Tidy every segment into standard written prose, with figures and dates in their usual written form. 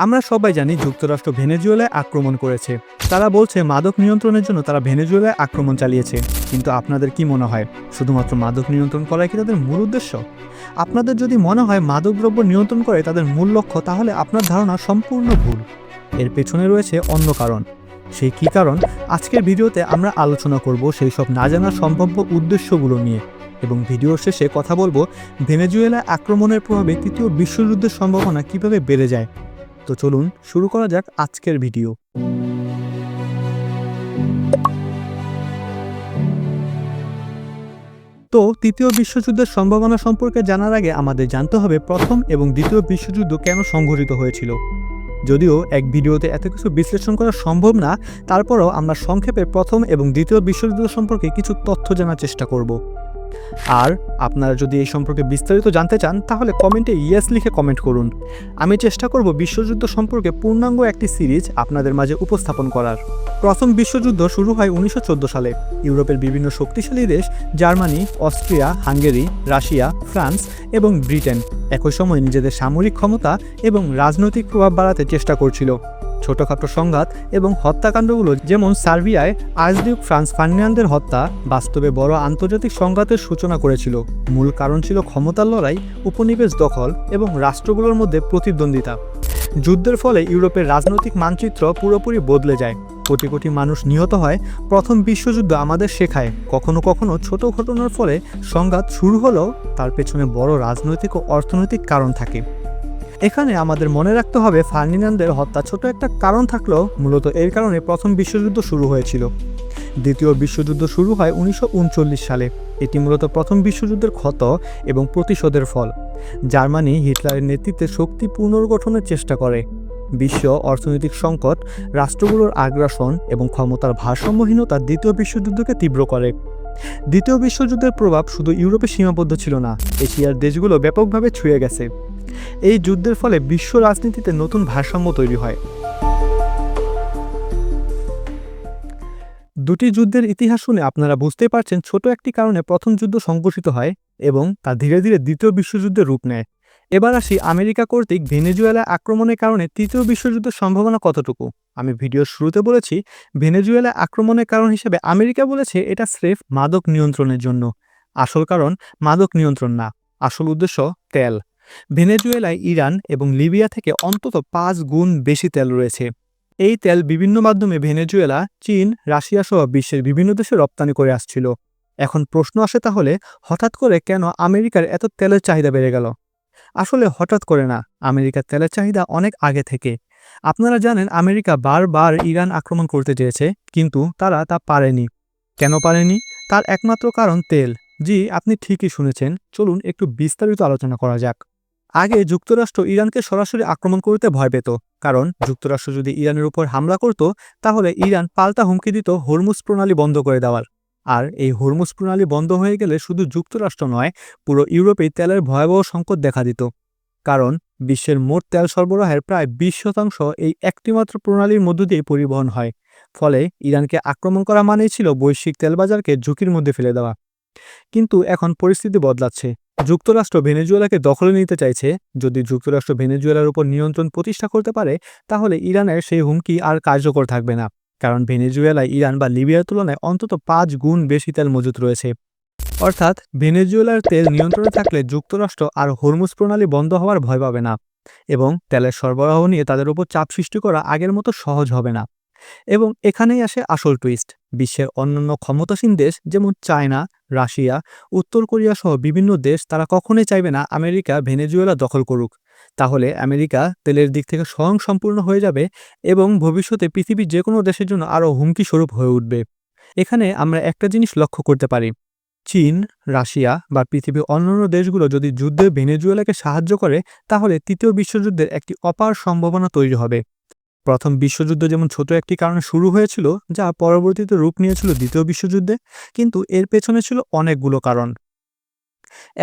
আমরা সবাই জানি যুক্তরাষ্ট্র ভেনেজুয়েলায় আক্রমণ করেছে। তারা বলছে মাদক নিয়ন্ত্রণের জন্য তারা ভেনেজুয়েলায় আক্রমণ চালিয়েছে। কিন্তু আপনাদের কি মনে হয় শুধুমাত্র মাদক নিয়ন্ত্রণ করাই কি তাদের মূল উদ্দেশ্য? আপনাদের যদি মনে হয় মাদকদ্রব্য নিয়ন্ত্রণ করে তাদের মূল লক্ষ্য, তাহলে আপনার ধারণা সম্পূর্ণ ভুল। এর পেছনে রয়েছে অন্য কারণ। সেই কী কারণ, আজকের ভিডিওতে আমরা আলোচনা করব সেই সব না জানা সম্ভাব্য উদ্দেশ্যগুলো নিয়ে, এবং ভিডিওর শেষে কথা বলবো ভেনেজুয়েলা আক্রমণের প্রভাবে তৃতীয় বিশ্বযুদ্ধের সম্ভাবনা কিভাবে বেড়ে যায়। তো চলুন শুরু করা যাক আজকের ভিডিও। তো তৃতীয় বিশ্বযুদ্ধের সম্ভাবনা সম্পর্কে জানার আগে আমাদের জানতে হবে প্রথম এবং দ্বিতীয় বিশ্বযুদ্ধ কেন সংঘটিত হয়েছিল। যদিও এক ভিডিওতে এত কিছু বিশ্লেষণ করা সম্ভব না, তারপরও আমরা সংক্ষেপে প্রথম এবং দ্বিতীয় বিশ্বযুদ্ধ সম্পর্কে কিছু তথ্য জানার চেষ্টা করব। আর আপনারা যদি এই সম্পর্কে বিস্তারিত জানতে চান, তাহলে কমেন্টে ইয়েস লিখে কমেন্ট করুন। আমি চেষ্টা করব বিশ্বযুদ্ধ সম্পর্কে পূর্ণাঙ্গ একটি সিরিজ আপনাদের মাঝে উপস্থাপন করার। প্রথম বিশ্বযুদ্ধ শুরু হয় 1914 সালে। ইউরোপের বিভিন্ন শক্তিশালী দেশ Germany, Austria, Hungary, Russia, France এবং ব্রিটেন একই সময় নিজেদের সামরিক ক্ষমতা এবং রাজনৈতিক প্রভাব বাড়াতে চেষ্টা করছিল। ছোটখাটো সংঘাত এবং হত্যাকাণ্ডগুলো, যেমন সার্বিয়ায় আর্চডিউক ফ্রান্স ফার্ডিনান্দের হত্যা, বাস্তবে বড় আন্তর্জাতিক সংঘাতের সূচনা করেছিল। মূল কারণ ছিল ক্ষমতার লড়াই, উপনিবেশ দখল এবং রাষ্ট্রগুলোর মধ্যে প্রতিদ্বন্দ্বিতা। যুদ্ধের ফলে ইউরোপের রাজনৈতিক মানচিত্র পুরোপুরি বদলে যায়। কোটি কোটি মানুষ নিহত হয়। প্রথম বিশ্বযুদ্ধ আমাদের শেখায় কখনো কখনো ছোট ঘটনার ফলে সংঘাত শুরু হলেও তার পেছনে বড় রাজনৈতিক ও অর্থনৈতিক কারণ থাকে। এখানে আমাদের মনে রাখতে হবে ফার্ডিনান্দের হত্যা ছোট একটা কারণ থাকলেও মূলত এর কারণে প্রথম বিশ্বযুদ্ধ শুরু হয়েছিল। দ্বিতীয় বিশ্বযুদ্ধ শুরু হয় 1939 সালে। এটি মূলত প্রথম বিশ্বযুদ্ধের ক্ষত এবং প্রতিশোধের ফল। জার্মানি হিটলারের নেতৃত্বে শক্তি পুনর্গঠনের চেষ্টা করে। বিশ্ব অর্থনৈতিক সংকট, রাষ্ট্রগুলোর আগ্রাসন এবং ক্ষমতার ভারসাম্যহীনতা দ্বিতীয় বিশ্বযুদ্ধকে তীব্র করে। দ্বিতীয় বিশ্বযুদ্ধের প্রভাব শুধু ইউরোপে সীমাবদ্ধ ছিল না, এশিয়ার দেশগুলো ব্যাপকভাবে ছুঁয়ে গেছে। এই যুদ্ধের ফলে বিশ্ব রাজনীতিতে নতুন ভারসাম্য তৈরি হয়। দুটি যুদ্ধের ইতিহাস শুনে আপনারা বুঝতে পারছেন ছোট একটি কারণে প্রথম যুদ্ধ সংঘটিত হয় এবং তা ধীরে ধীরে দ্বিতীয় বিশ্বযুদ্ধের রূপ নেয়। এবার আসি আমেরিকা কর্তৃক ভেনেজুয়েলা আক্রমণের কারণে তৃতীয় বিশ্বযুদ্ধের সম্ভাবনা কতটুকু। আমি ভিডিওর শুরুতে বলেছি ভেনেজুয়েলা আক্রমণের কারণ হিসেবে আমেরিকা বলেছে এটা স্রেফ মাদক নিয়ন্ত্রণের জন্য। আসল কারণ মাদক নিয়ন্ত্রণ না, আসল উদ্দেশ্য তেল। ভেনেজুয়েলায় ইরান এবং লিবিয়া থেকে অন্তত 5 গুণ বেশি তেল রয়েছে। এই তেল বিভিন্ন মাধ্যমে ভেনেজুয়েলা, চীন, রাশিয়া সহ বিশ্বের বিভিন্ন দেশে রপ্তানি করে আসছিল। এখন প্রশ্ন আসে, তাহলে হঠাৎ করে কেন আমেরিকার এত তেলের চাহিদা বেড়ে গেল? আসলে হঠাৎ করে না, আমেরিকার তেলের চাহিদা অনেক আগে থেকে। আপনারা জানেন আমেরিকা বারবার ইরান আক্রমণ করতে চেয়েছে, কিন্তু তারা তা পারেনি। কেন পারেনি? তার একমাত্র কারণ তেল। জি, আপনি ঠিকই শুনেছেন। চলুন একটু বিস্তারিত আলোচনা করা যাক। আগে যুক্তরাষ্ট্র ইরানকে সরাসরি আক্রমণ করতে ভয় পেত, কারণ যুক্তরাষ্ট্র যদি ইরানের উপর হামলা করত, তাহলে ইরান পাল্টা হুমকি দিত হরমুজ প্রণালী বন্ধ করে দেওয়ার। আর এই হরমুজ প্রণালী বন্ধ হয়ে গেলে শুধু যুক্তরাষ্ট্র নয়, পুরো ইউরোপেই তেলের ভয়াবহ সংকট দেখা দিত। কারণ বিশ্বের মোট তেল সরবরাহের প্রায় 20% এই একটিমাত্র প্রণালীর মধ্য দিয়ে পরিবহন হয়। ফলে ইরানকে আক্রমণ করা মানেই ছিল বৈশ্বিক তেল বাজারকে ঝুঁকির মধ্যে ফেলে দেওয়া। কিন্তু এখন পরিস্থিতি বদলাচ্ছে। যুক্তরাষ্ট্র ভেনেজুয়েলাকে দখলে নিতে চাইছে। যদি যুক্তরাষ্ট্র ভেনেজুয়েলার উপর নিয়ন্ত্রণ প্রতিষ্ঠা করতে পারে, তাহলে ইরানের সেই হুমকি আর কার্যকর থাকবে না। কারণ ভেনেজুয়েলায় ইরান বা লিবিয়ার তুলনায় অন্তত 5 গুণ বেশি তেল মজুত রয়েছে। অর্থাৎ ভেনেজুয়েলার তেল নিয়ন্ত্রণে থাকলে যুক্তরাষ্ট্র আর হরমুজ প্রণালী বন্ধ হওয়ার ভয় পাবে না, এবং তেলের সরবরাহ নিয়ে তাদের উপর চাপ সৃষ্টি করা আগের মতো সহজ হবে না। এবং এখানেই আসে আসল টুইস্ট। বিশ্বের অন্যান্য ক্ষমতাসীন দেশ যেমন চায়না, রাশিয়া, উত্তর কোরিয়া সহ বিভিন্ন দেশ তারা কখনোই চাইবে না আমেরিকা ভেনেজুয়েলা দখল করুক। তাহলে আমেরিকা তেলের দিক থেকে স্বয়ংসম্পূর্ণ হয়ে যাবে এবং ভবিষ্যতে পৃথিবীর যে কোনো দেশের জন্য আরও হুমকি স্বরূপ হয়ে উঠবে। এখানে আমরা একটা জিনিস লক্ষ্য করতে পারি, চীন, রাশিয়া বা পৃথিবীর অন্যান্য দেশগুলো যদি যুদ্ধে ভেনেজুয়েলাকে সাহায্য করে, তাহলে তৃতীয় বিশ্বযুদ্ধের একটি অপার সম্ভাবনা তৈরি হবে। প্রথম বিশ্বযুদ্ধ যেমন ছোট একটি কারণে শুরু হয়েছিল, যা পরবর্তীতে রূপ নিয়েছিল দ্বিতীয় বিশ্বযুদ্ধে, কিন্তু এর পেছনে ছিল অনেকগুলো কারণ।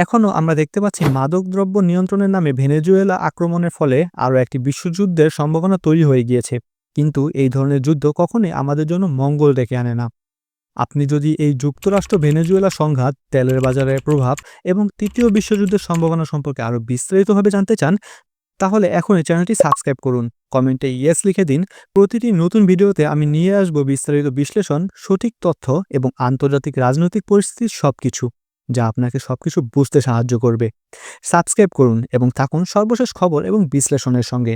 এখনও আমরা দেখতে পাচ্ছি মাদকদ্রব্য নিয়ন্ত্রণের নামে ভেনেজুয়েলা আক্রমণের ফলে আরও একটি বিশ্বযুদ্ধের সম্ভাবনা তৈরি হয়ে গিয়েছে। কিন্তু এই ধরনের যুদ্ধ কখনোই আমাদের জন্য মঙ্গল ডেকে আনে না। আপনি যদি এই যুক্তরাষ্ট্র ভেনেজুয়েলা সংঘাত, তেলের বাজারের প্রভাব এবং তৃতীয় বিশ্বযুদ্ধের সম্ভাবনা সম্পর্কে আরও বিস্তারিতভাবে জানতে চান, তাহলে এখনই চ্যানেলটি সাবস্ক্রাইব করুন, কমেন্টে ইয়েস লিখে দিন। প্রতিটি নতুন ভিডিওতে আমি নিয়ে আসব বিস্তারিত বিশ্লেষণ, সঠিক তথ্য এবং আন্তর্জাতিক রাজনৈতিক পরিস্থিতির সবকিছু, যা আপনাকে সবকিছু বুঝতে সাহায্য করবে। সাবস্ক্রাইব করুন এবং থাকুন সর্বশেষ খবর এবং বিশ্লেষণের সঙ্গে।